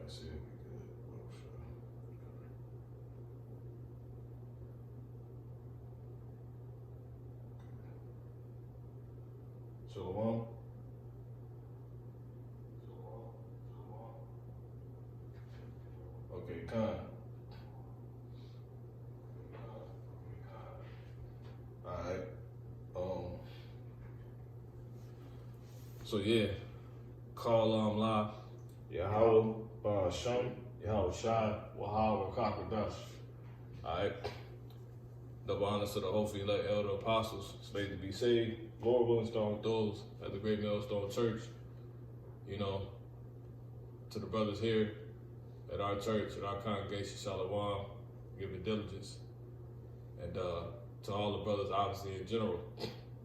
see it. We good. Oh, sure. Shalom. Okay, Khan. Alright. So yeah, call la Yahweh Shem, Yahweh Shai, Wahal Rakakadash. Alright. Double honors to the hopefully elect elder apostles, slated to be saved. Lord willing, start with those at the Great Millstone Church. You know, to the brothers here at our church, at our congregation, Shalom, give it diligence. And to all the brothers, obviously, in general,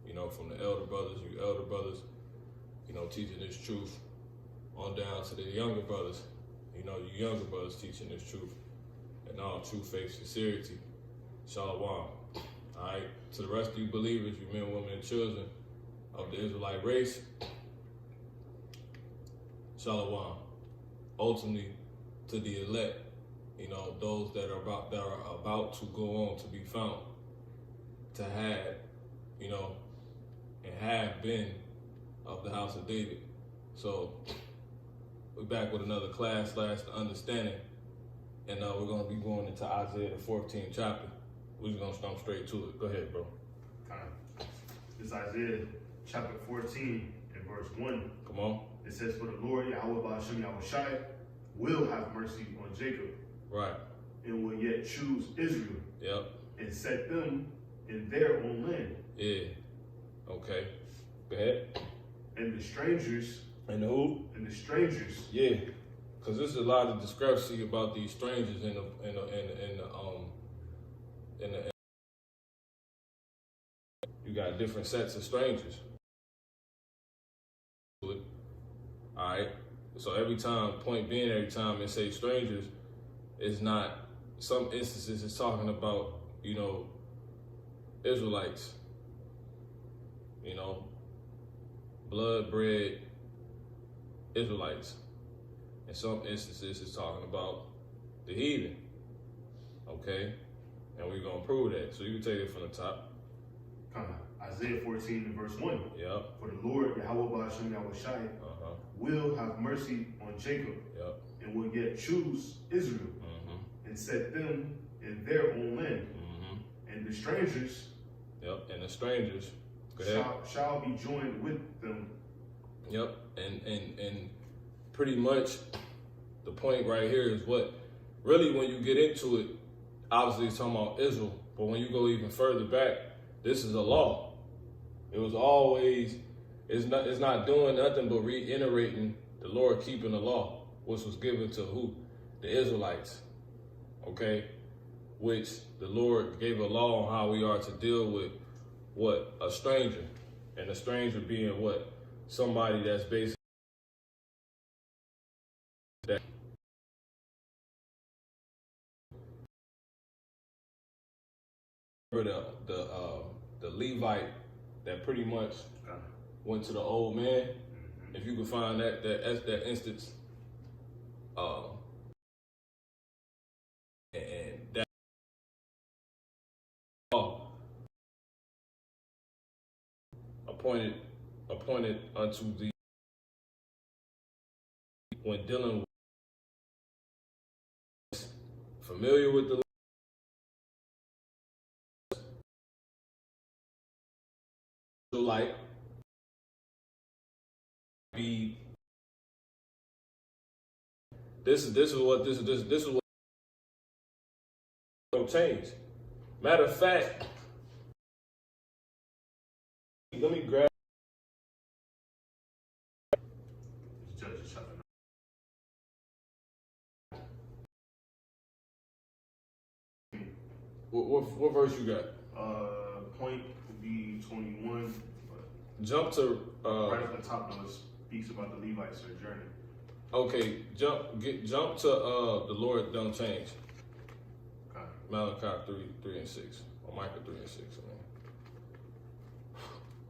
you know, from the elder brothers, you elder brothers, you know, teaching this truth, on down to the younger brothers, you know, you younger brothers teaching this truth, and all true faith, sincerity, Shalom. All right, to the rest of you believers, you men, women, and children of the Israelite race, Shalom. Ultimately, to the elect, you know, those that are about to go on to be found, to have, you know, and have been of the house of David. So we're back with another class / the understanding, and we're going to be going into Isaiah the 14th chapter. We're just going to jump straight to it. Go ahead, bro. This is Isaiah chapter 14 and verse 1. Come on. It says, "For the Lord Yahweh Ba'ashem Yahweh Shai will have mercy on Jacob, Right. and will yet choose Israel, Yep. and set them in their own land. Yeah. Okay. Go ahead. And the strangers, And the who? and the strangers, Yeah. Because there's a lot of discrepancy about these strangers in the you got different sets of strangers. All right. So every time it say strangers, it's not. Some instances it's talking about, you know, Israelites. You know, blood-bred Israelites. In some instances, it's talking about the heathen. Okay, and we're gonna prove that. So you can take it from the top. Isaiah 14 and verse 1. Yep. For the Lord Yahweh Ba'ashem Yahweh Shai will have mercy on Jacob, Yep. and will yet choose Israel, and set them in their own land. And the strangers, Yep. And the strangers, go ahead. shall be joined with them. Yep. And pretty much the point right here is what really, when you get into it, obviously it's talking about Israel, but when you go even further back, this is a law. It was always, it's not doing nothing but reiterating the Lord keeping the law, which was given to who? The Israelites. Okay? Which the Lord gave a law on how we are to deal with what? A stranger. And a stranger being what? Somebody that's basically that the Levite that pretty much went to the old man. If you could find that instance, and that appointed unto the when dealing with familiar with the light be this is what don't change. Matter of fact, let me grab Judges chapter 9. what verse you got? Point would be 21. Jump to right at the top, though, it speaks about the Levites sojourning. Okay, jump to the Lord don't change. Okay. Malachi 3 and 6, or Micah 3 and 6. I mean,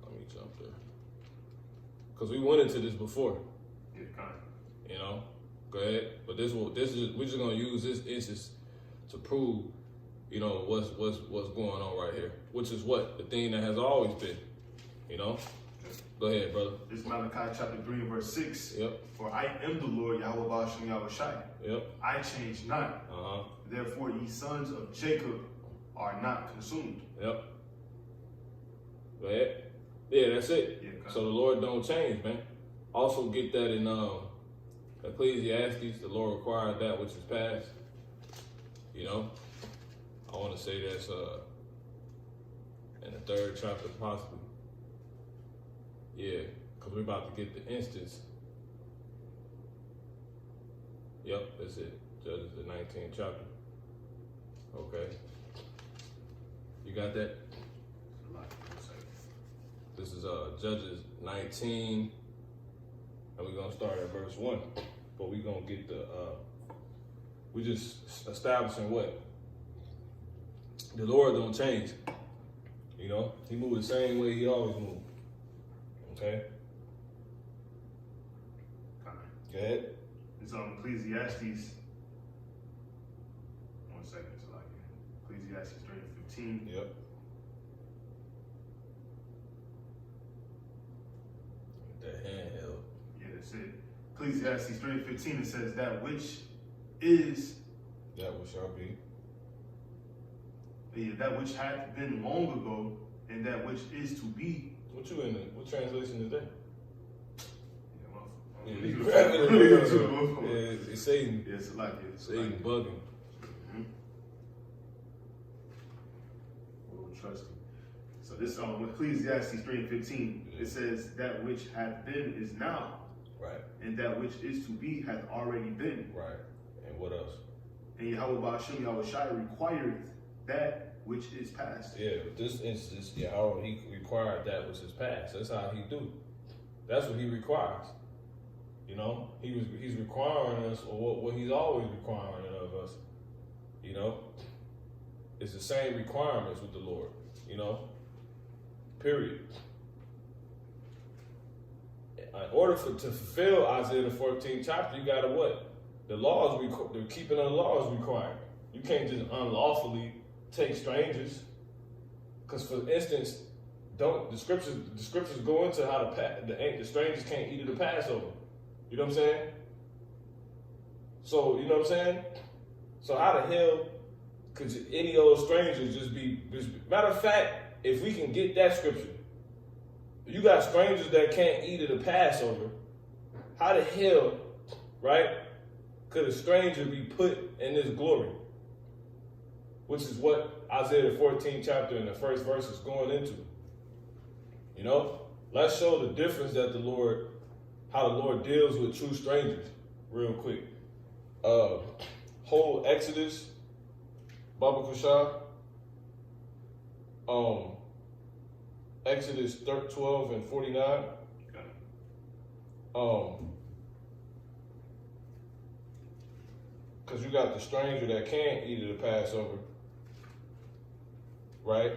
let me jump there, because we went into this before. Yeah, kind of. You know, Go ahead. But we're just gonna use this instance to prove, you know, what's going on right here, which is what the thing that has always been, you know. Go ahead, brother. This is Malachi chapter 3 and verse 6. Yep. For I am the Lord Yahweh Bashem Yahweh Shai. Yep. I change not. Therefore ye sons of Jacob are not consumed. Yep. Go ahead. Yeah, that's it. Yeah, so the Lord don't change, man. Also get that in Ecclesiastes, the Lord required that which is past. You know, I want to say that's in the 3rd chapter possibly. Yeah, because we're about to get the instance. Yep, that's it. Judges, the 19th chapter. Okay. You got that? This is Judges 19, and we're gonna start at verse 1. But we're gonna get we just establishing what? The Lord don't change. You know, he moved the same way he always moved. Okay? Go ahead. It's Ecclesiastes. 1 second, so like Ecclesiastes 3 and 15. Yep. That handheld. Yeah, that's it. Ecclesiastes 3 and 15, it says that which is. That which shall be. Yeah, that which hath been long ago, and that which is to be. What you in? What translation is that? Yeah, you well, grabbing it. Yeah, it's Satan. Yeah, it's like it. Satan bugging. We'll trust him. So this Ecclesiastes 3 and 15, it says that which hath been is now. Right. And that which is to be hath already been. Right. And what else? And Yahweh Bashem Yahweh Shai requireth that which is past. Yeah, this instance, Yahweh, he required that which is past. That's how he do. That's what he requires. You know, he's requiring us, or what he's always requiring of us. You know, it's the same requirements with the Lord. You know, period. In order to fulfill Isaiah the 14th chapter, you gotta what? The laws, the keeping of the law is required. You can't just unlawfully take strangers. Because, for instance, the scriptures go into how the strangers can't eat of the Passover. You know what I'm saying? So, you know what I'm saying? So how the hell could any old strangers just be... Matter of fact, if we can get that scripture, you got strangers that can't eat of the Passover, how the hell, right, could a stranger be put in this glory? Which is what Isaiah the 14th chapter and the first verse is going into. You know? Let's show the difference that how the Lord deals with true strangers real quick. Whole Exodus, Baba Kushah, Exodus 12 and 49. Because you got the stranger that can't eat of the Passover. Right?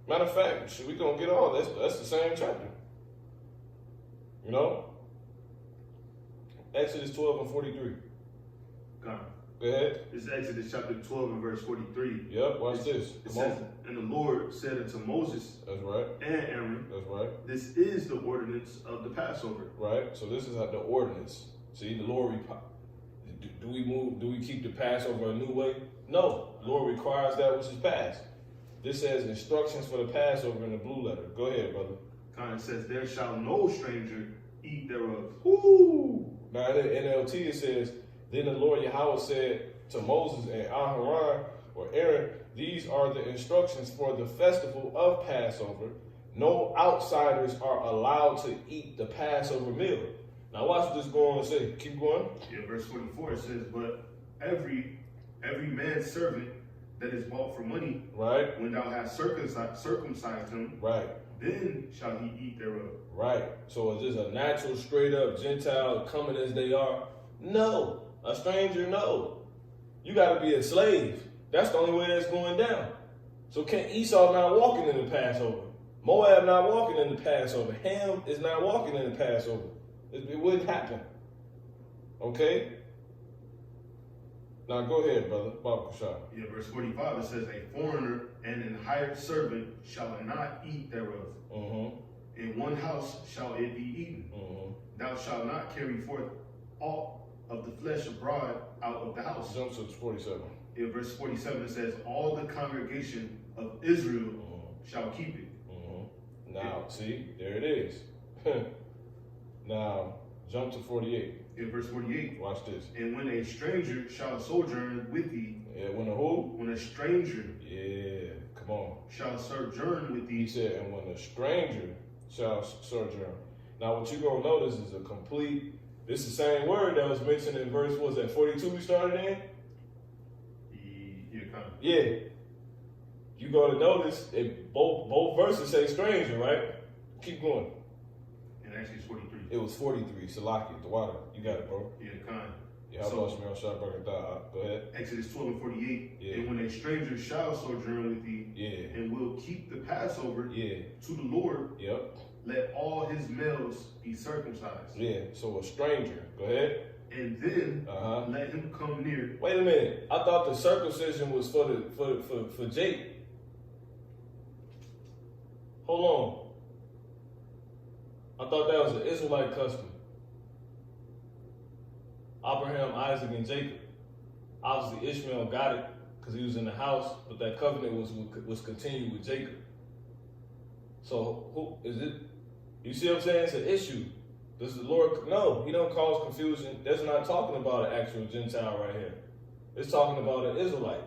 Matter of fact, we gonna get all this. That's the same chapter. You know? Exodus 12 and 43. Go ahead. This is Exodus chapter 12 and verse 43. Yep, watch this. It says, and the Lord said unto Moses, that's right, and Aaron, that's right, this is the ordinance of the Passover. Right, so this is how the ordinance. See, the Lord, do we keep the Passover a new way? No, the Lord requires that which is past. This says instructions for the Passover in the blue letter. Go ahead, brother. It says, there shall no stranger eat thereof. Ooh. Now in the NLT it says, then the Lord Yahweh said to Moses and Aharon or Aaron, these are the instructions for the festival of Passover. No outsiders are allowed to eat the Passover meal. Now watch what this go on and say. Keep going. Yeah, verse 44 it says, but every man's servant that is bought for money, right, when thou hast circumcised him, right, then shall he eat thereof. Right. So is this a natural, straight up Gentile coming as they are? No. A stranger, no. You got to be a slave. That's the only way that's going down. So can Esau not walking in the Passover? Moab not walking in the Passover. Ham is not walking in the Passover. It wouldn't happen. Okay? Now go ahead, brother. Baba Kushab. Yeah, verse 45, it says, a foreigner and an hired servant shall not eat thereof. In one house shall it be eaten. Thou shalt not carry forth all of the flesh abroad out of the house. Jump to 47. In verse 47, it says, all the congregation of Israel shall keep it. Now, see, there it is. Now, jump to 48. In verse 48, watch this. And when a stranger shall sojourn with thee. Yeah, when a who? When a stranger. Yeah, come on. Shall sojourn with thee. He said, and when a stranger shall sojourn. Now, what you're going to notice is a complete, this is the same word that was mentioned in verse, was that 42 we started in? Yeah, kind of. Yeah. You're going to notice that both verses say stranger, right? Keep going. And actually it's 43. It was 43. Salaki, the water. You got it, bro. Yeah, kind. Yeah, how much me on Shabbat? Go ahead. Exodus 12 and 48. Yeah. And when a stranger shall sojourn with thee, yeah, and will keep the Passover, yeah, to the Lord, yep, let all his males be circumcised. Yeah, so a stranger. Go ahead. And then let him come near. Wait a minute. I thought the circumcision was for Jake. Hold on. I thought that was an Israelite custom. Abraham, Isaac, and Jacob. Obviously, Ishmael got it because he was in the house, but that covenant was continued with Jacob. So who is it? You see what I'm saying? It's an issue. Does the Lord? No, he don't cause confusion. That's not talking about an actual Gentile right here. It's talking about an Israelite.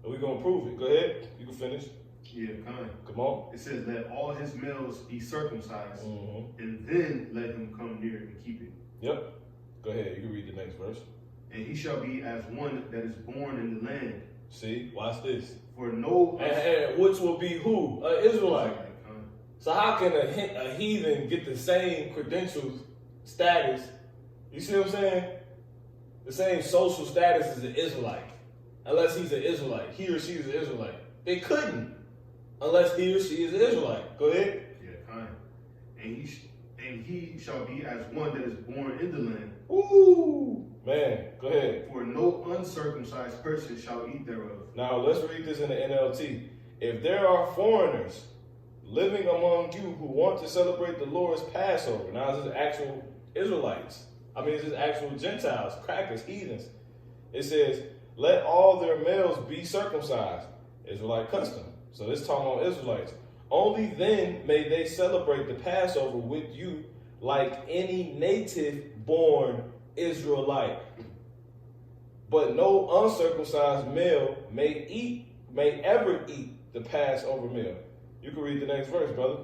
And we're going to prove it. Go ahead. You can finish. Yeah, kind. Come on. It says, let all his males be circumcised, and then let him come near and keep it. Yep. Go ahead. You can read the next verse. And he shall be as one that is born in the land. See? Watch this. For no... And which will be who? An Israelite. So how can a heathen get the same credentials, status? You see what I'm saying? The same social status as an Israelite. Unless he's an Israelite. He or she is an Israelite. They couldn't. Unless he or she is an Israelite. Go ahead. Yeah, kind. And he shall be as one that is born in the land. Ooh. Man, go ahead. For no uncircumcised person shall eat thereof. Now let's read this in the NLT. If there are foreigners living among you who want to celebrate the Lord's Passover. Now, this is actual Israelites. This is actual Gentiles, crackers, heathens. It says, let all their males be circumcised. Israelite custom. So this talking about Israelites. Only then may they celebrate the Passover with you like any native-born Israelite. But no uncircumcised male may ever eat the Passover meal. You can read the next verse, brother.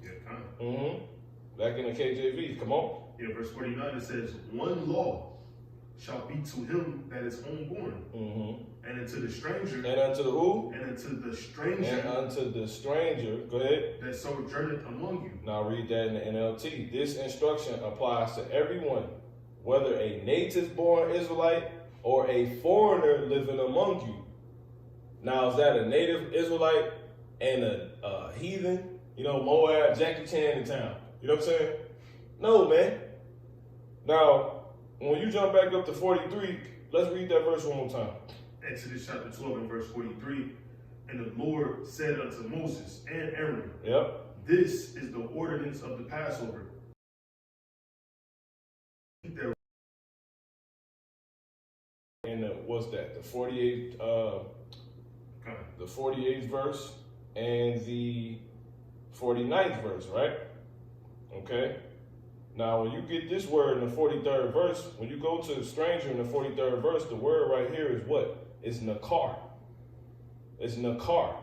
Yeah, kind of. Back in the KJV. Come on. Yeah, verse 49, it says, one law shall be to him that is homeborn. And unto the stranger. And unto the who? And unto the stranger. And unto the stranger. Go ahead. That sojourneth among you. Now read that in the NLT. This instruction applies to everyone, whether a native-born Israelite or a foreigner living among you. Now, is that a native Israelite and a heathen? Moab, Jackie Chan in town. You know what I'm saying? No, man. Now, when you jump back up to 43, let's read that verse one more time. Exodus chapter 12 and verse 43. And the Lord said unto Moses and Aaron, yep, this is the ordinance of the Passover. And what's that? The 48th, the 48th verse and the 49th verse, right? Okay. Now, when you get this word in the 43rd verse, when you go to the stranger in the 43rd verse, the word right here is what? It's nakar. It's nakar.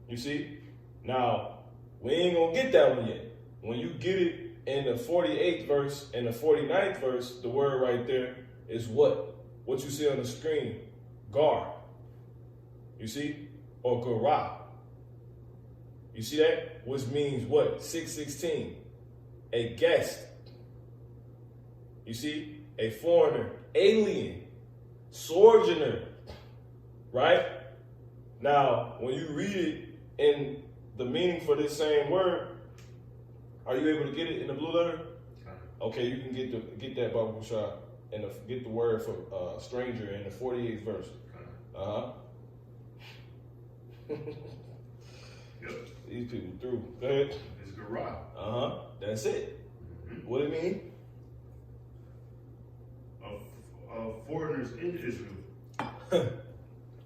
You see? Now, we ain't going to get that one yet. When you get it in the 48th verse and the 49th verse, the word right there is what? What you see on the screen. Gar. You see? Or garah. You see that? Which means what? 616. A guest. You see? A foreigner. Alien. Sojourner. Right? Now, when you read it in the meaning for this same word, are you able to get it in the blue letter? Okay, you can get that, Baba Bushra. and get the word for stranger in the 48th verse. Yep. These people through. Go ahead. It's garah. That's it. Mm-hmm. What do you mean? Foreigners in Israel.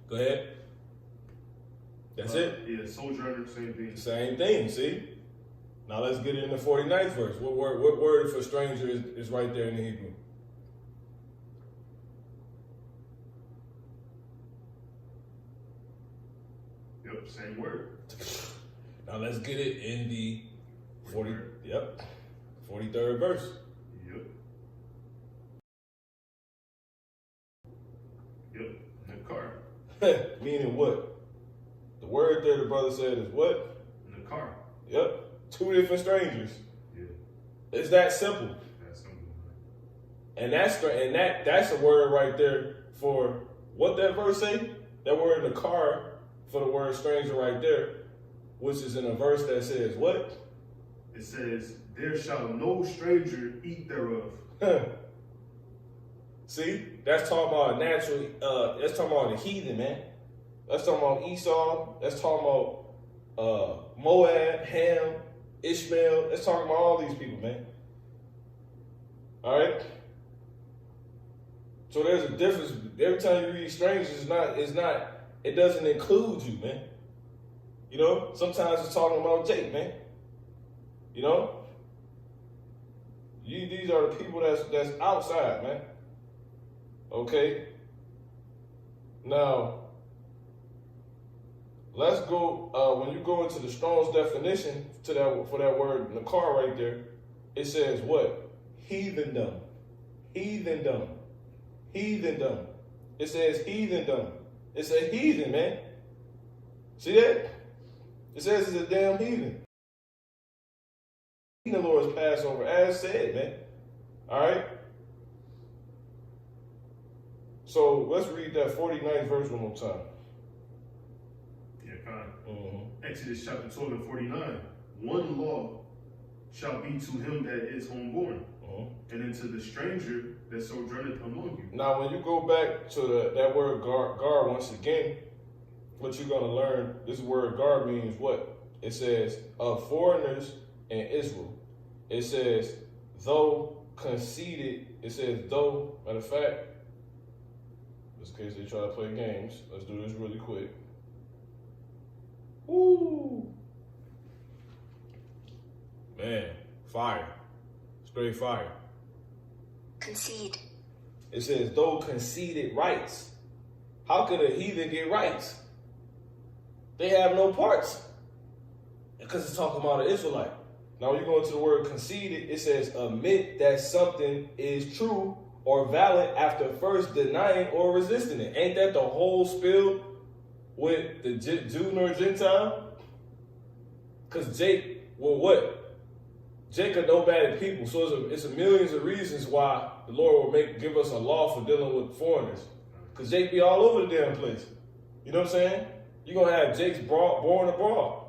Go ahead. That's it. Yeah, sojourner, same thing. Same thing, see? Now let's get it in the 49th verse. What word for stranger is right there in the Hebrew? Yep, same word. Now let's get it in the 43rd verse. Yep, Nakar. Meaning what? The word there the brother said is what? Nakar. Yep. 2 different strangers. Yeah. It's that simple. That's simple. And that's a word right there for what that verse say? That word Nakar for the word stranger right there, which is in a verse that says what? It says, there shall no stranger eat thereof. See, that's talking about naturally, that's talking about the heathen, man. That's talking about Esau. That's talking about Moab, Ham, Ishmael. That's talking about all these people, man. All right? So there's a difference. Every time you read strangers, it doesn't include you, man. You know, sometimes it's talking about Jake, man. You know? These are the people that's outside, man. Okay? Now, let's go, when you go into the Strong's definition for that word Nakar right there, it says what? Heathendom. Heathendom. Heathendom. It says heathendom. It's a heathen, man. See that? It says it's a damn heathen. The Lord's Passover, as said, man. All right? So let's read that 49th verse one more time. Yeah, kind. Exodus chapter 12 and 49. One law shall be to him that is homeborn, and unto the stranger that sojourneth among you. Now, when you go back to that word gar once again, what you're going to learn, this word gar means what? It says, of foreigners in Israel. It says, though conceited, it says, though, matter of fact, just in case they try to play games, let's do this really quick. Woo! Man, fire. Straight fire. Concede. It says, though conceded rights. How could a heathen get rights? They have no parts. Because it's talking about an Israelite. Now, when you go into the word conceded, it says, admit that something is true or valid after first denying or resisting it. Ain't that the whole spiel with the Jew nor Gentile? Because what? Jacob no bad people. So it's a millions of reasons why the Lord will give us a law for dealing with foreigners. Because Jake be all over the damn place. You know what I'm saying? You're going to have Jake's born abroad.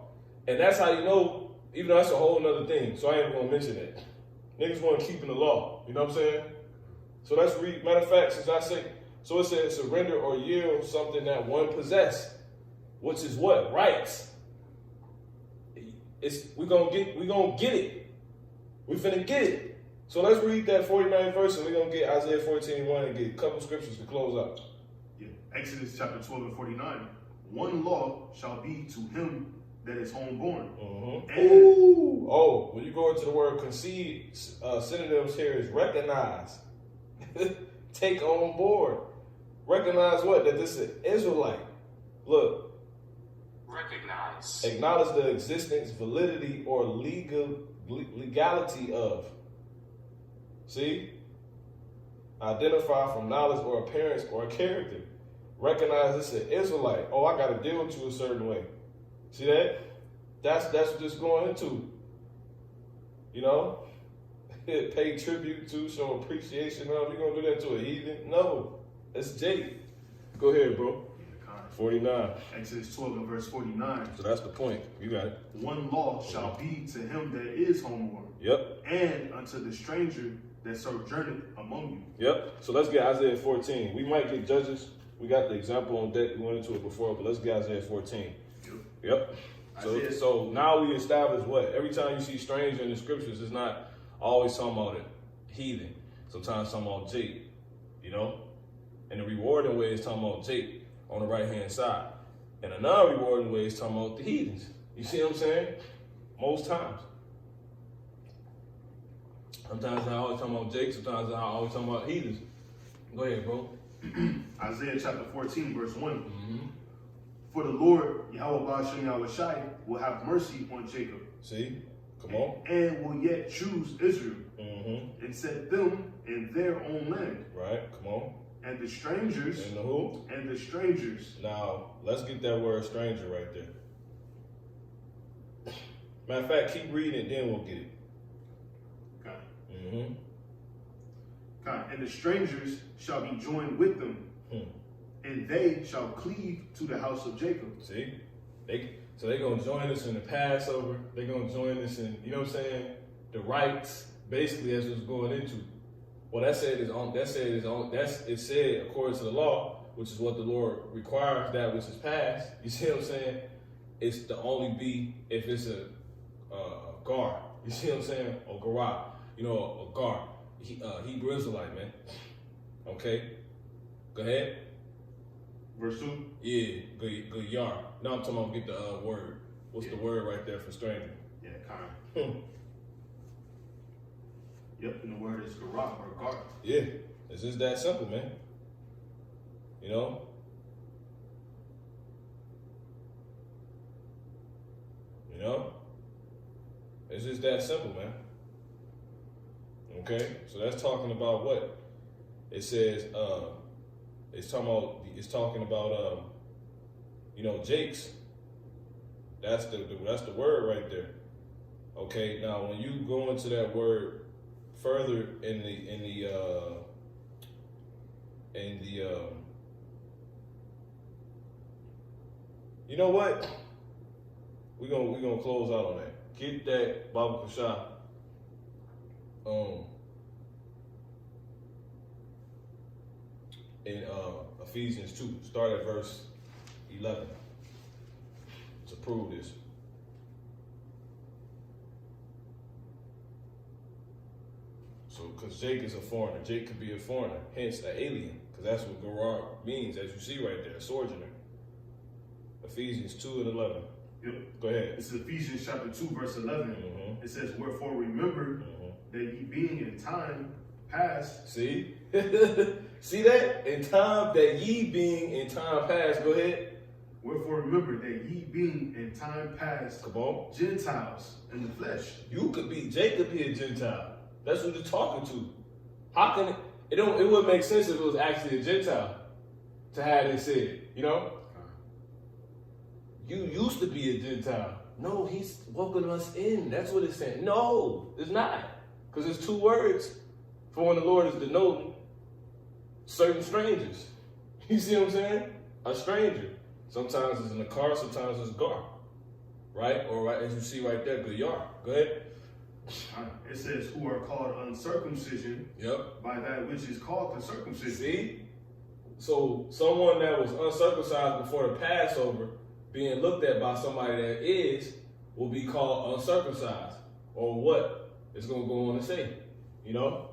And that's how you know, even though that's a whole nother thing. So I ain't going to mention that. Niggas want to keep in the law. You know what I'm saying? So let's read. Matter of fact, since I say, so it says surrender or yield something that one possess, which is what? Rights. We gonna get it. We finna get it. So let's read that 49th verse, and we're gonna get Isaiah 14:1 and get a couple scriptures to close out. Yeah. Exodus chapter 12 and 49. One law shall be to him that is homeborn. When you go into the word concede, synonyms here is recognize. Take on board. Recognize what? That this is an Israelite. Look. Recognize. Acknowledge the existence, validity, or legality of. See? Identify from knowledge or appearance or character. Recognize this is an Israelite. Oh, I got to deal with you a certain way. See that? That's what this going into. You know? Pay tribute to, show appreciation of. You gonna do that to a heathen? No. That's Jake. Go ahead, bro. 49. Exodus 12 and verse 49. So that's the point. You got it. One law shall be to him that is homeborn. Yep. And unto the stranger that sojourneth among you. Yep. So let's get Isaiah 14. We might get Judges. We got the example on deck. We went into it before, but let's get Isaiah 14. Yep. So now we establish what? Every time you see stranger in the scriptures, it's not always talking about a heathen. Sometimes talking about Jake, you know? And the rewarding way is talking about Jake on the right-hand side. And another rewarding way is talking about the heathens. You see what I'm saying? Most times. Sometimes I always talking about Jake, sometimes I always talking about heathens. Go ahead, bro. Isaiah chapter 14, verse 1. Mm-hmm. For the Lord, Yahweh Ba'ashem Yahweh Shai, will have mercy on Jacob. See? Come on. And will yet choose Israel. Mm-hmm. And set them in their own land. Right, come on. And the strangers. And the who? And the strangers. Now, let's get that word stranger right there. Matter of fact, keep reading it, then we'll get it. Okay. Mm-hmm. Okay. And the strangers shall be joined with them. And they shall cleave to the house of Jacob. See? So they're going to join us in the Passover. They're going to join us in, you know what I'm saying, the rites, basically, as it's going into. Well, it said according to the law, which is what the Lord requires, that which is passed. You see what I'm saying? It's to only be if it's a gar. You see what I'm saying? Or garah. You know, a gar. Hebrew Israelite, man. Okay? Go ahead. Verse 2? Yeah, good yard. Now I'm talking about get the word. What's the word right there for stranger? Yeah, kind. Yep, and the word is garah or gar. Yeah, it's just that simple, man. You know? You know? It's just that simple, man. Okay? So that's talking about what? It says, it's talking about you know, Jake's. That's the word right there. Okay, now when you go into that word further in the you know what? We're gonna close out on that. Get that Baba Kasha in Ephesians 2, start at verse 11 to prove this. So, because Jake is a foreigner, Jake could be a foreigner, hence an alien, because that's what Gerar means, as you see right there, a sojourner. Ephesians 2 and 11. Yep. Go ahead. This is Ephesians chapter 2, verse 11. Mm-hmm. It says, wherefore remember that ye being in time past. See? See that? In time that ye being in time past. Go ahead. Wherefore remember that ye being in time past. Come on. Gentiles in the flesh. You could be, Jake could be a Gentile. That's what you're talking to. How can it wouldn't make sense if it was actually a Gentile to have it said, you know? You used to be a Gentile. No, he's welcoming us in. That's what it's saying. No, it's not. Because there's two words for when the Lord is denoting certain strangers. You see what I'm saying? A stranger. Sometimes it's in the car, sometimes it's gar. Right? Or right as you see right there, good yard. Go ahead. It says, who are called uncircumcision by that which is called the circumcision. See? So someone that was uncircumcised before the Passover being looked at by somebody that is will be called uncircumcised. Or what it's going to go on to say. You know?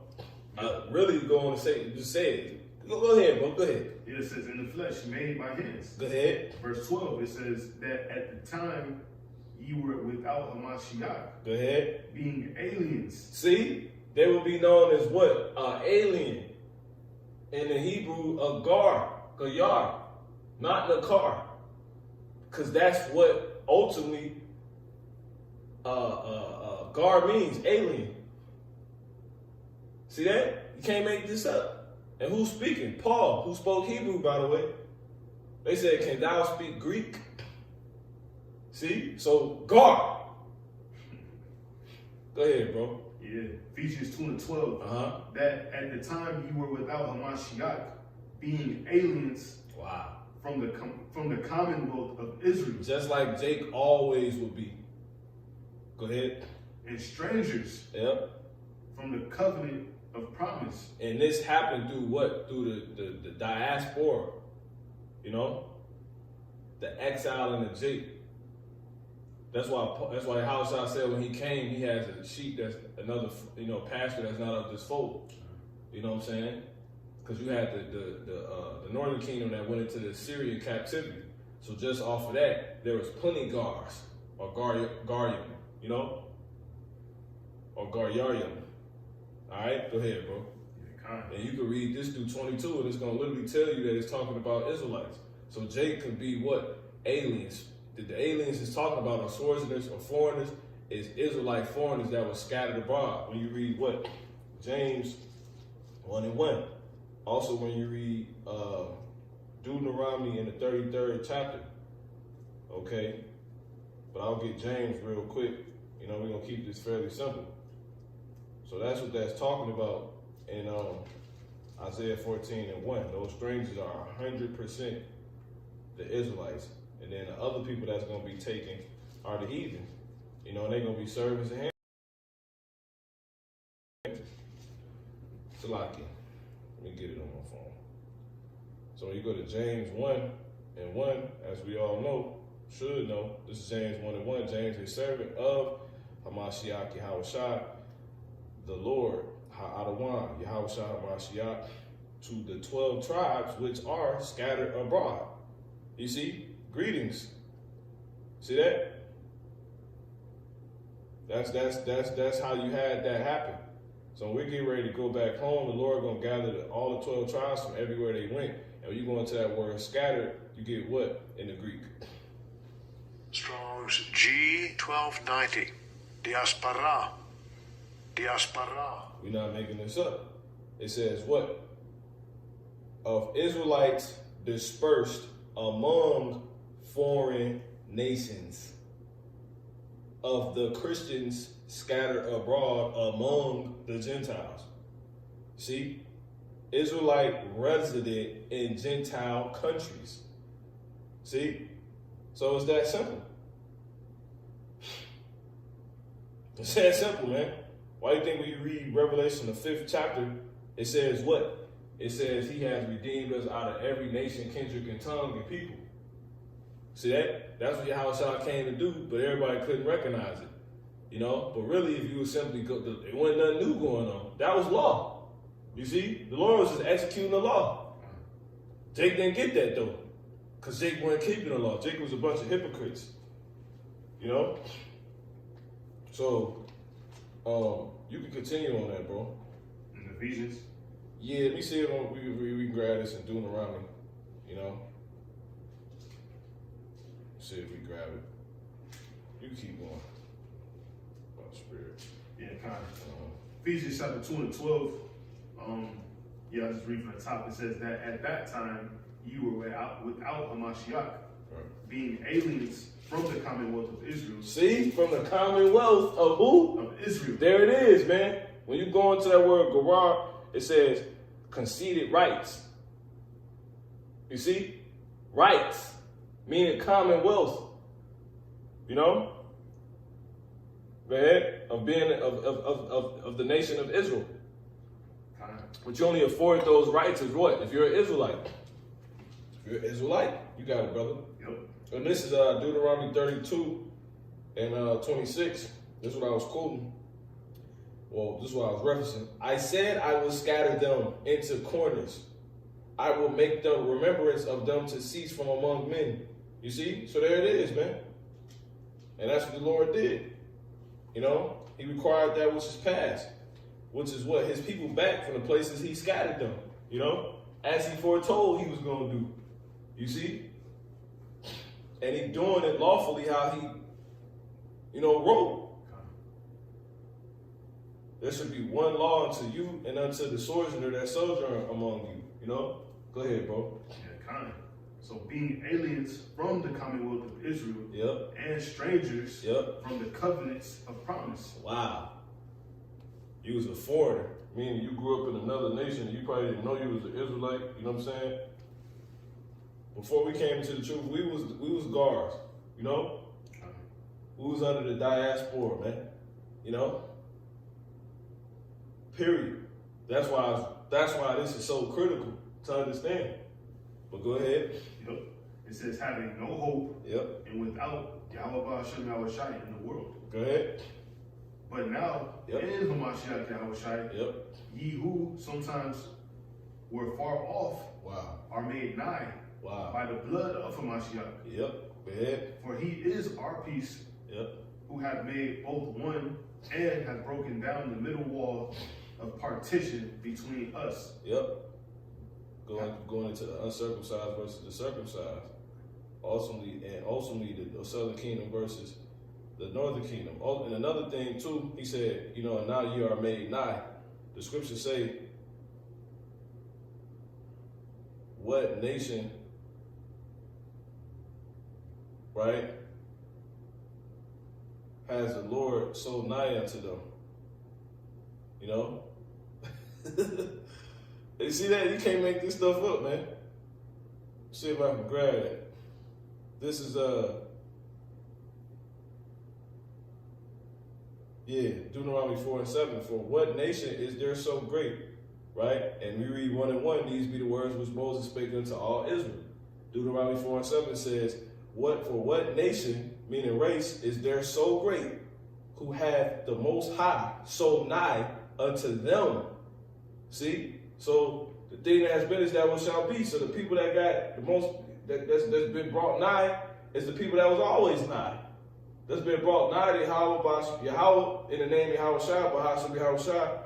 Really go on to say, just say it. Go ahead, bro. Go ahead. It says, in the flesh made by hands. Go ahead. Verse 12, it says that at the time ye were without Hamashiach. Go ahead. Being aliens. See? They will be known as what? Alien. In the Hebrew, a gar, not the car. Because that's what ultimately gar means, alien. See that? You can't make this up. And who's speaking? Paul, who spoke Hebrew, by the way. They said, can thou speak Greek? See? So, gar. Go ahead, bro. Yeah. Ephesians 2 and 12. That at the time you were without Hamashiach, being aliens. Wow. From the commonwealth of Israel. Just like Jake always would be. Go ahead. And strangers. Yep. From the covenant of promise. And this happened through what? Through the diaspora, you know? The exile and the Jake. That's why Haushai said when he came, he has a sheep that's another, pasture that's not of this fold. You know what I'm saying? Because you had the northern kingdom that went into the Assyrian captivity. So just off of that, there was plenty Gars, or Garyim, or Garyarium. All right, go ahead, bro. And you can read this through 22, and it's going to literally tell you that it's talking about Israelites. So Jake could be what? Aliens. The aliens is talking about are sojourners or foreigners, is Israelite foreigners that were scattered abroad. When you read what? James 1:1. Also when you read Deuteronomy in the 33rd chapter. Okay? But I'll get James real quick. We're going to keep this fairly simple. So that's what that's talking about in Isaiah 14:1. Those strangers are 100% the Israelites. And then the other people that's going to be taken are the heathen. And they're going to be servants and hands. Salaki. Let me get it on my phone. So when you go to James 1:1, as we all know, should know, this is James 1:1. James, a servant of Hamashiach Yahushua, the Lord, Ha'adawan, Yahushua Hamashiach, to the 12 tribes which are scattered abroad. You see? Greetings. See that? That's how you had that happen. So when we get ready to go back home, the Lord gonna gather all the 12 tribes from everywhere they went. And when you go into that word scattered, you get what in the Greek? Strong's G1290. Diaspora. Diaspora. We're not making this up. It says what? Of Israelites dispersed among foreign nations, of the Christians scattered abroad among the Gentiles. See? Israelite resident in Gentile countries. See? So it's that simple. It's that simple, man. Why do you think when you read Revelation, the 5th chapter, it says what? It says he has redeemed us out of every nation, kindred, and tongue, and people. See that? That's what Yahushua came to do, but everybody couldn't recognize it. But really, if you would simply go, it wasn't nothing new going on. That was law. You see? The Lord was just executing the law. Jake didn't get that, though, because Jake wasn't keeping the law. Jake was a bunch of hypocrites. So, you can continue on that, bro. In Ephesians? Yeah, let me see if we can grab this and Deuteronomy, See if we grab it. You can keep going. Oh, spirit. Yeah, kind of. Ephesians chapter 2:12. I'll just read from the top. It says that at that time you were without a Mashiach, right, being aliens from the Commonwealth of Israel. See, from the Commonwealth of who? Of Israel. There it is, man. When you go into that word Gerar, it says conceded rights. You see? Rights. Meaning commonwealth. Man, of being of the nation of Israel. But you only afford those rights as what? If you're an Israelite. If you're an Israelite, you got it, brother. Yep. And this is Deuteronomy 32 and 26. This is what I was quoting. Well, this is what I was referencing. I said I will scatter them into corners. I will make the remembrance of them to cease from among men. You see? So there it is, man. And that's what the Lord did. He required that which is past, which is what? His people back from the places he scattered them. As he foretold he was going to do. You see? And he doing it lawfully how he, wrote. There should be one law unto you and unto the sojourner that sojourn among you. Go ahead, bro. Yeah, kind of. So being aliens from the Commonwealth of Israel, yep, and strangers, yep, from the covenants of promise. Wow. You was a foreigner, meaning you grew up in another nation and you probably didn't know you was an Israelite, you know what I'm saying? Before we came into the truth, we was guards, We was under the diaspora, man. Period. That's why this is so critical to understand. But go ahead. Yep. It says having no hope Yep. and without Yahweh Hashem Yahushai in the world. Go ahead. But now, Yep. in Hamashiach Yahushai, Yep. ye who sometimes were far off Wow. are made nigh Wow. by the blood of Hamashiach. Yep. Go ahead. For he is our peace, Yep. who hath made both one and hath broken down the middle wall of partition between us. Yep. Going into the uncircumcised versus the circumcised. Ultimately the southern kingdom versus the northern kingdom. Oh, and another thing too, he said, and now you are made nigh. The scriptures say, what nation, right, has the Lord so nigh unto them? You see that? You can't make this stuff up, man. See if I can grab it. This is Deuteronomy 4:7. For what nation is there so great? Right? And we read 1:1, these be the words which Moses spake unto all Israel. Deuteronomy 4:7 says, for what nation, meaning race, is there so great, who hath the most high so nigh unto them? See? So the thing that has been is that what shall be. So the people that got the most that's been brought nigh is the people that was always nigh. That's been brought nigh to Yahweh in the name of Yahweh Shai, Bahasham Yahweh Shai.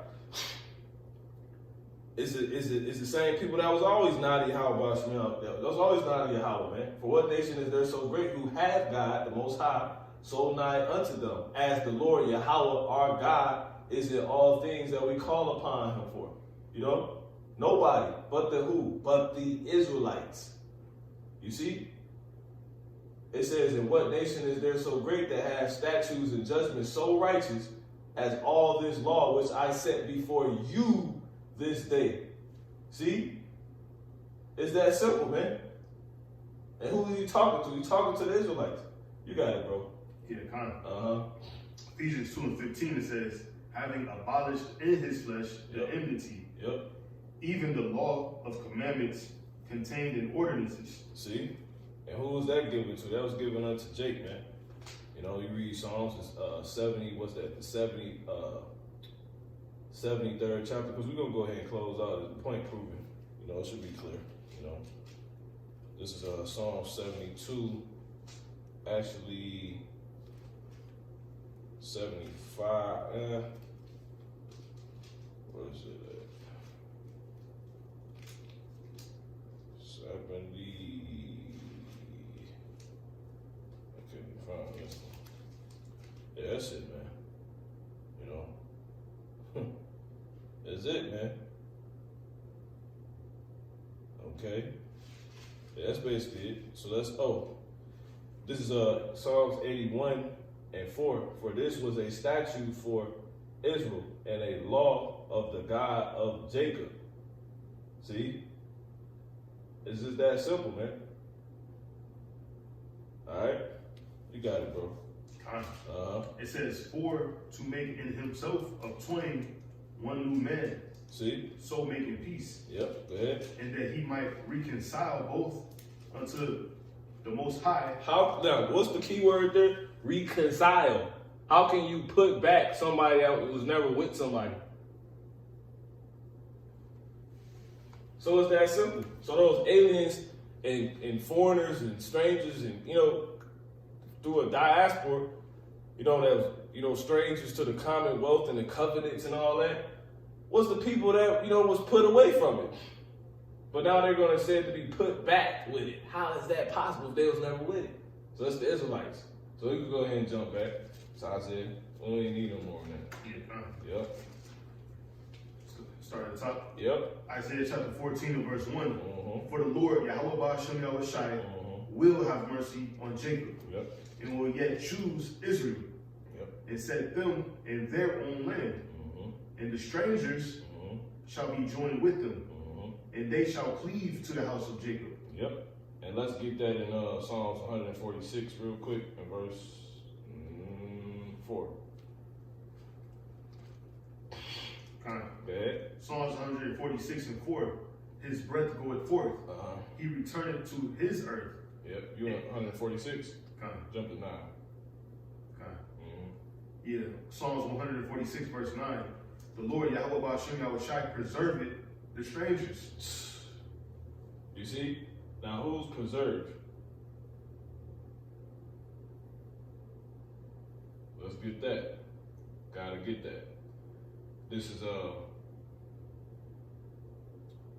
Is the same people that was always nigh to Yahweh Bahasham. That was always nigh to Yahweh, man. For what nation is there so great, who hath God the most high so nigh unto them, as the Lord Yahweh our God is in all things that we call upon him for? Nobody but the who? But the Israelites. You see? It says, in what nation is there so great that has statutes and judgments so righteous as all this law which I set before you this day? See? It's that simple, man. And who are you talking to? You talking to the Israelites. You got it, bro. Yeah, kind of. Ephesians 2:15, it says, having abolished in his flesh the enmity, even the law of commandments contained in ordinances. See? And who was that given to? That was given unto Jake, man. You read Psalms 70, what's that? The 73rd chapter, because we're going to go ahead and close out the point proven. It should be clear. This is Psalm 72, actually 75. Where is it at? 70. I couldn't find this one. Yeah, that's it, man. That's it, man. Okay. Yeah, that's basically it. So this is Psalms 81:4. For this was a statute for Israel and a law of the God of Jacob. See? It's just that simple, man. All right? You got it, bro. It says, for to make in himself of twain one new man. See? So making peace. Yep, go ahead. And that he might reconcile both unto the Most High. Now, what's the key word there? Reconcile. How can you put back somebody that was never with somebody? So it's that simple. So those aliens and foreigners and strangers and, through a diaspora, that was, strangers to the commonwealth and the covenants and all that, was the people that, was put away from it. But now they're going to say it to be put back with it. How is that possible if they was never with it? So it's the Israelites. So we can go ahead and jump back. So I said, we don't even need no more than that. Yep. Start at the top. Yep. Isaiah chapter 14 and verse 1. For the Lord, Yahweh Ba'ashem Yahushai, will have mercy on Jacob. Yep. And will yet choose Israel. Yep. And set them in their own land. And the strangers shall be joined with them. And they shall cleave to the house of Jacob. Yep. And let's get that in Psalms 146 real quick in verse 4. Con. Go ahead. Psalms 146:4. His breath goeth forth. He returneth to his earth. Yep. You 146. Con. Jump to 9. Con. Yeah. Psalms 146 verse 9. The Lord Yahweh Ba'ashem Yahushai preserveth the strangers. You see? Now who's preserved? Let's get that. Gotta get that. This is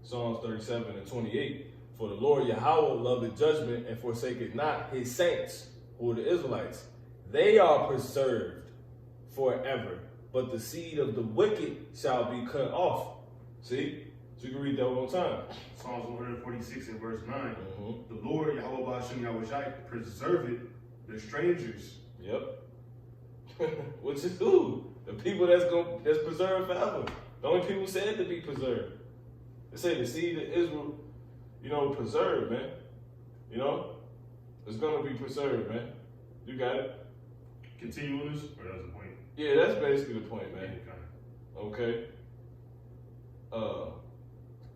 Psalms 37:28. For the Lord Yahweh loveth judgment and forsaketh not his saints, who are the Israelites. They are preserved forever, but the seed of the wicked shall be cut off. See? So you can read that one more time. Psalms 146 and verse 9. The Lord Yahweh Ba'ashem Yahushai preserveth the strangers. Yep. Which is who? The people that's preserved forever. The only people said to be preserved. They say the seed of Israel, preserved, man. It's gonna be preserved, man. You got it. Continue on this, or that's the point? Yeah, that's basically the point, man. Yeah, Okay.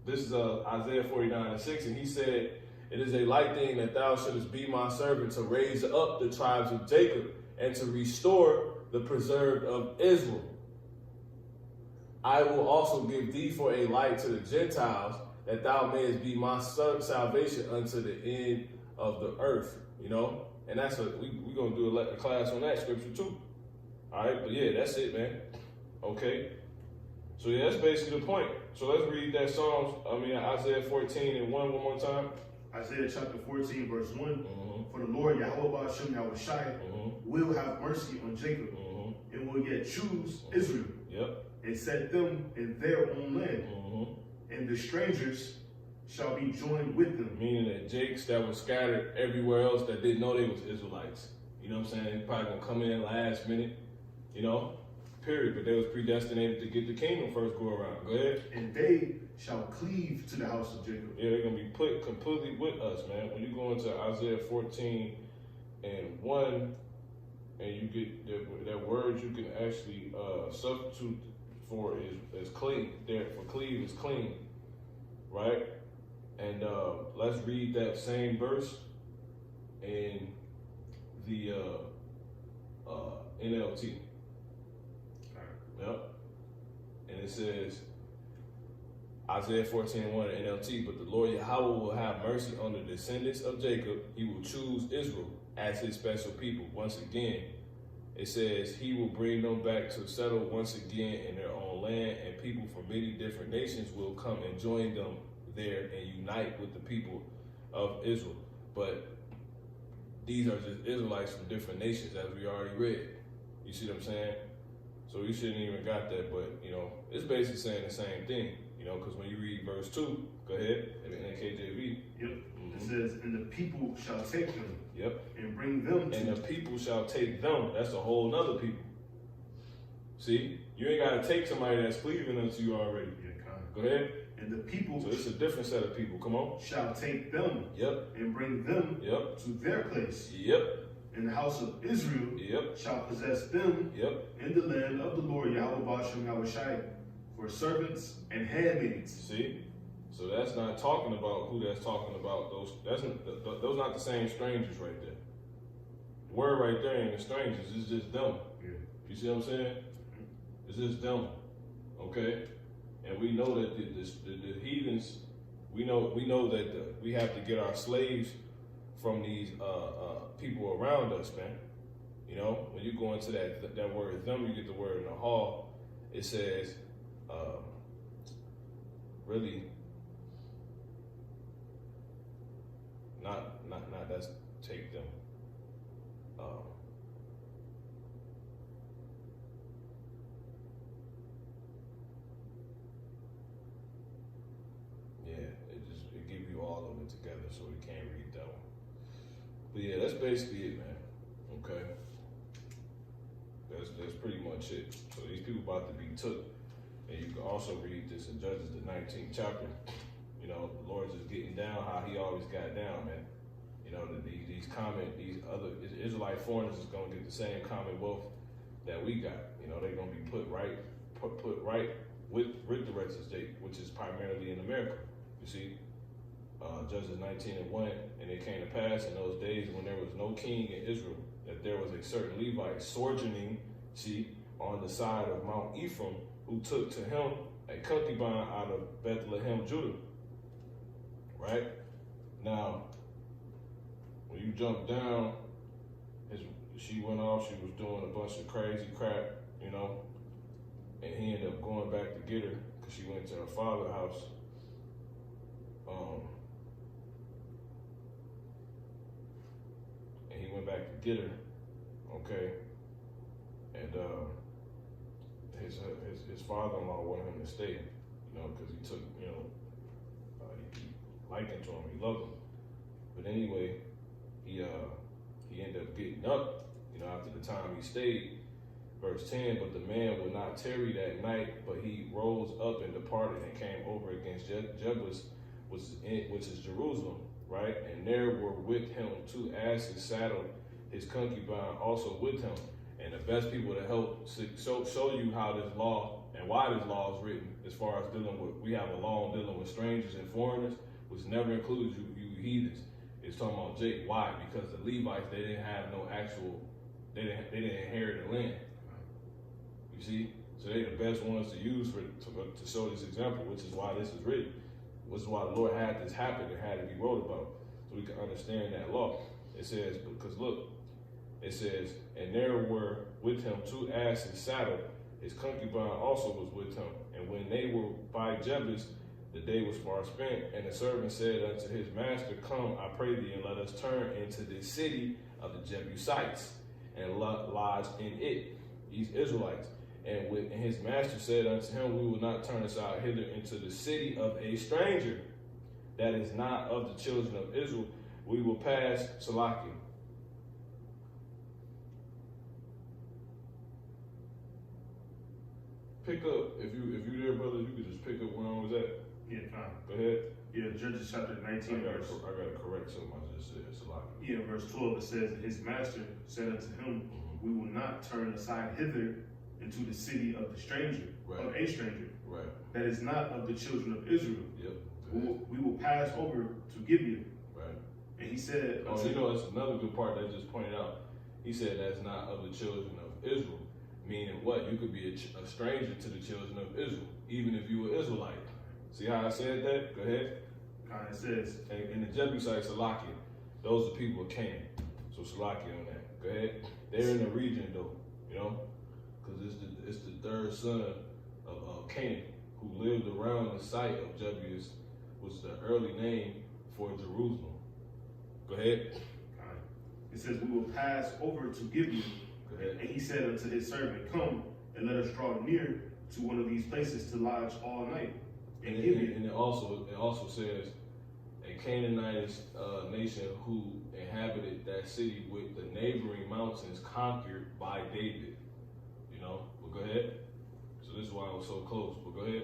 This is Isaiah 49:6, and he said, "It is a light thing that thou shouldest be my servant to raise up the tribes of Jacob and to restore the preserved of Israel. I will also give thee for a light to the Gentiles, that thou mayest be my salvation unto the end of the earth." And that's we're gonna do a class on that scripture too. All right, but yeah, that's it, man. Okay. So yeah, that's basically the point. So let's read that Isaiah 14:1 one more time. Isaiah chapter 14 verse 1. For the Lord Yahweh Ba'ashem Yahushai will have mercy on Jacob and will yet choose Israel. Yep. And set them in their own land. And the strangers shall be joined with them. Meaning that Jakes that was scattered everywhere else that didn't know they was Israelites. You know what I'm saying? They probably gonna come in last minute, period. But they was predestinated to get the kingdom first go around. Go ahead. And they shall cleave to the house of Jacob. Yeah, they're gonna be put completely with us, man. When you go into Isaiah 14:1, and you get that word, you can actually substitute for is clean. There for cleave is clean, right? And let's read that same verse in the NLT. Yep. And it says, Isaiah 14:1 NLT, but the Lord Yahweh will have mercy on the descendants of Jacob. He will choose Israel as his special people. Once again, it says he will bring them back to settle once again in their own land, and people from many different nations will come and join them there and unite with the people of Israel. But these are just Israelites from different nations, as we already read. You see what I'm saying? So you shouldn't even got that, but it's basically saying the same thing. Because when you read verse 2, go ahead, in KJV. Yep. It says, and the people shall take them. Yep. And bring them to. And the people shall take them. That's a whole nother people. See? You ain't got to take somebody that's cleaving unto you already. Yeah, go ahead. And the people. So it's a different set of people. Come on. Shall take them. Yep. And bring them. Yep. To their place. Yep. And the house of Israel. Yep. Shall possess them. Yep. In the land of the Lord Yahweh Ba'ashem Yahushai, for servants and handmaids. See? So that's not talking about who that's talking about. Those not the same strangers right there. The word right there ain't the strangers. It's just them. Yeah. You see what I'm saying? It's just them. Okay? And we know that the heathens, we know that we have to get our slaves from these people around us, man. When you go into that word them, you get the word in the hall. It says, really, not that's take them. It give you all of it together, so we can't read that one. But yeah, that's basically it, man. Okay. That's pretty much it. So these people about to be took. And you can also read this in Judges, the 19th chapter. The Lord's just getting down how he always got down, man. These other Israelite foreigners is gonna get the same commonwealth that we got. They're gonna be put right with the rest of the state, which is primarily in America. You see, Judges 19:1, and it came to pass in those days when there was no king in Israel, that there was a certain Levite sojourning, on the side of Mount Ephraim, who took to him a concubine out of Bethlehem, Judah. Right? Now, when you jump down, she went off, she was doing a bunch of crazy crap, and he ended up going back to get her because she went to her father's house. And he went back to get her, okay? And his father-in-law wanted him to stay, because he took, he liked him to him, he loved him. But anyway, he ended up getting up, after the time he stayed. Verse 10, but the man would not tarry that night, but he rose up and departed and came over against Jebus, which is Jerusalem, right? And there were with him 2 asses saddled, his concubine also with him. And the best people to help show you how this law and why this law is written, as far as we have a law dealing with strangers and foreigners, which never includes you heathens. It's talking about Jake. Why? Because the Levites, they didn't have no actual, they didn't inherit the land. You see? So they're the best ones to use to show this example, which is why this is written. Which is why the Lord had this happen and had to be wrote about, so we can understand that law. It says, because look, it says, and there were with him 2 asses saddled, his concubine also was with him. And when they were by Jebus, the day was far spent, and the servant said unto his master, come, I pray thee, and let us turn into the city of the Jebusites, and lodge in it, these Israelites. And his master said unto him, we will not turn aside hither into the city of a stranger, that is not of the children of Israel. We will pass Salakia. Pick up, if you there, brother, you could just pick up where I was at. Yeah, fine. Go ahead. Yeah, Judges chapter 19, I gotta correct something I just said. Salakia. Yeah, verse 12, it says, his master said unto him, we will not turn aside hither into the city of the stranger, of a stranger, that is not of the children of Israel. Yep. We will pass over to Gibeon. Right. And he said, that's another good part that I just pointed out. He said that's not of the children of Israel. Meaning what? You could be a stranger to the children of Israel, even if you were Israelite. See how I said that? Go ahead. It says, and the Jebusites, Salakia, those are people of Canaan. So Salakia on that. Go ahead. They're in the region though, because it's the third son of Canaan, who lived around the site of Jebus, was the early name for Jerusalem. Go ahead. It says, we will pass over to Gibeon. And he said unto his servant, come and let us draw near to one of these places to lodge all night. And it also says a Canaanite nation who inhabited that city with the neighboring mountains conquered by David. But go ahead. So this is why I was so close. But go ahead.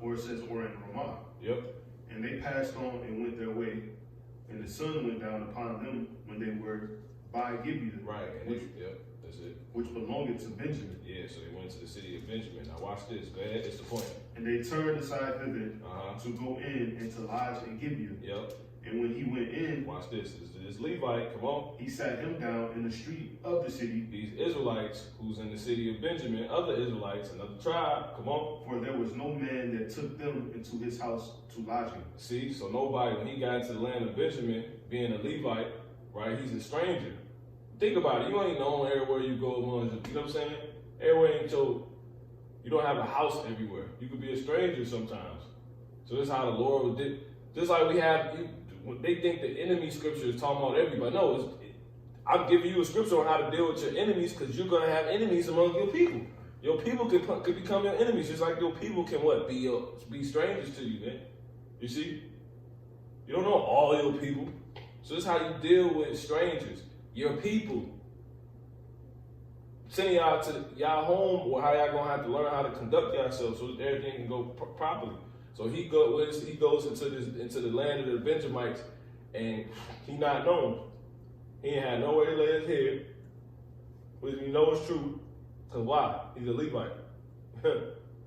Or it says, or in Ramah. Yep. And they passed on and went their way, and the sun went down upon them when they were by Gibeon. Right. That's it. Which belonged to Benjamin. Yeah, so they went to the city of Benjamin. Now watch this. Go ahead. It's the point. And they turned aside thither to go in and to lodge in Gibeon. Yep. And when he went in, watch this. This Levite, come on. He sat him down in the street of the city. These Israelites, who's in the city of Benjamin, other Israelites, another tribe, come on. For there was no man that took them into his house to lodging. See, so nobody, when he got into the land of Benjamin, being a Levite, right, he's a stranger. Think about it. You ain't known everywhere you go among, you know what I'm saying? Everywhere ain't your, you don't have a house everywhere. You could be a stranger sometimes. So this is how the Lord would do. Just like we have, they think the enemy scripture is talking about everybody. No, I'm giving you a scripture on how to deal with your enemies, because you're going to have enemies among your people. Your people could become your enemies, just like your people can be strangers to you, man. You see? You don't know all your people. So this is how you deal with strangers. Your people. Sending y'all to y'all home, or how y'all gonna have to learn how to conduct yourselves so that everything can go properly. So he goes into the land of the Benjamites, and he not known. He ain't had nowhere to lay his head, which we know is true. Cause why? He's a Levite.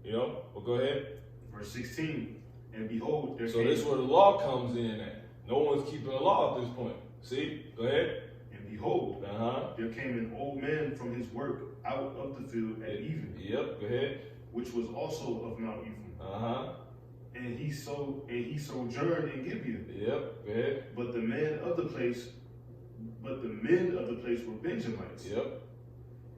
You know? But go ahead. Verse 16. And behold, there So came, this is where the law comes in at. No one's keeping the law at this point. See? Go ahead. and behold, Uh-huh. there came an old man from his work out of the field at even, Yep, go ahead. which was also of Mount Ephraim. Uh-huh. And he sojourned in Gibeah. Yep, go ahead. But the men of the place were Benjamites. Yep.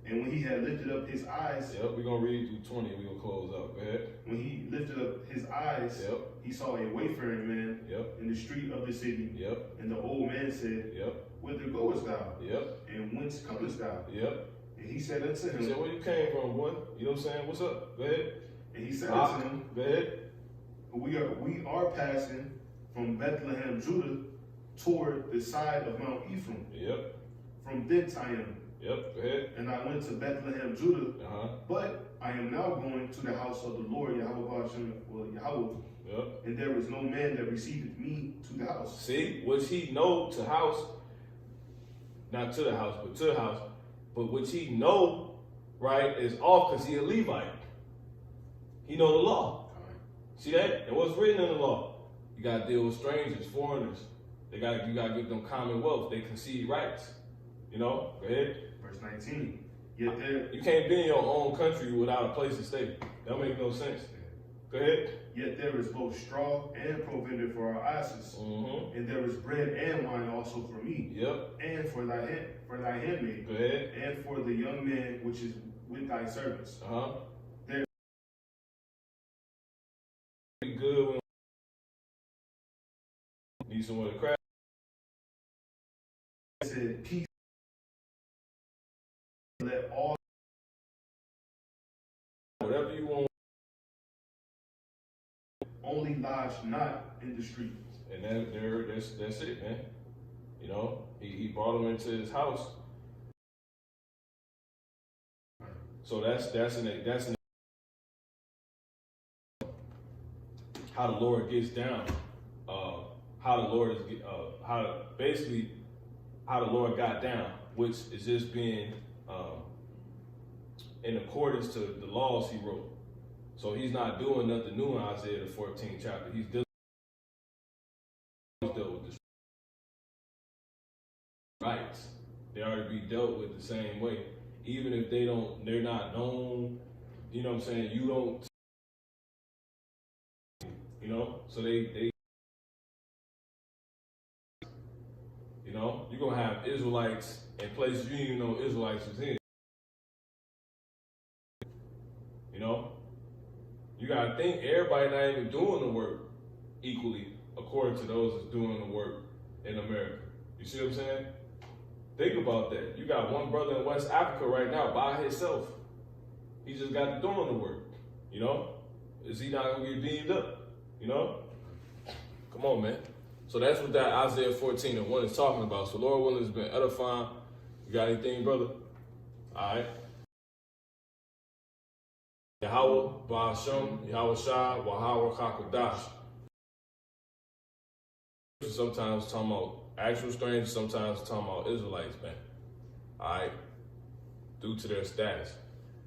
And when he had lifted up his eyes, Yep. We're gonna read through 20, we're gonna close out. Go ahead. when he lifted up his eyes, Yep. he saw a wayfaring man Yep. in the street of the city. Yep. And the old man said, Yep. Whither goest thou? Yep. And whence comest thou? Yep. And he said unto He him, said, where you came from, boy? You know what I'm saying? What's up? Go ahead. and he said unto him, Go ahead. we are passing from Bethlehem, Judah, toward the side of Mount Ephraim. Yep. From thence I am. Yep. Go ahead. And I went to Bethlehem, Judah, Uh-huh. but I am now going to the house of the Lord Yahweh, Yep. and there is no man that receiveth me to the house. See, which he know to house, not to the house, but to the house, but which he know, right, is off because he a Levite. He know the law. See that? And what's written in the law? You gotta deal with strangers, foreigners. You gotta give them commonwealth. They concede rights. You know? Go ahead. Verse 19. Yet there, You can't be in your own country without a place to stay. That make no sense. Go ahead. yet there is both straw and provender for our asses, Mm-hmm. and there is bread and wine also for me, Yep. and for thy handmaid, Go ahead. and for the young man which is with thy servants. Uh-huh. There. Be good when need somewhere to crash. It said, peace. Let all Whatever you want. only lodge not in the street. And that's it, man. You know, he brought him into his house. So that's an how the Lord gets down. How the Lord is how the Lord got down, which is just being in accordance to the laws he wrote. So he's not doing nothing new in Isaiah the 14th chapter. He's dealt with this rights. They are to be dealt with the same way. Even if they're not known, you know what I'm saying? You don't, you know? So they you know, you're gonna have Israelites in places you didn't even know Israelites was in. You know? You gotta think everybody not even doing the work equally according to those that's doing the work in America. You see what I'm saying? Think about that. You got one brother in West Africa right now by himself. He just got to doing the work. You know? Is he not gonna get beamed up? You know? Come on, man. So that's what that Isaiah 14:1 is talking about. So Lord willing, it's been edifying. You got anything, brother? All right. Yahweh, Ba'ashem, Yahweh Shai, Wahawa Kakadash. Sometimes talking about actual strangers, sometimes talking about Israelites, man. All right. Due to their status.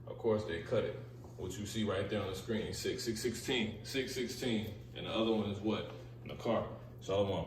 Of course, they cut it. What you see right there on the screen, 616, and the other one is what? In the car. Shalom.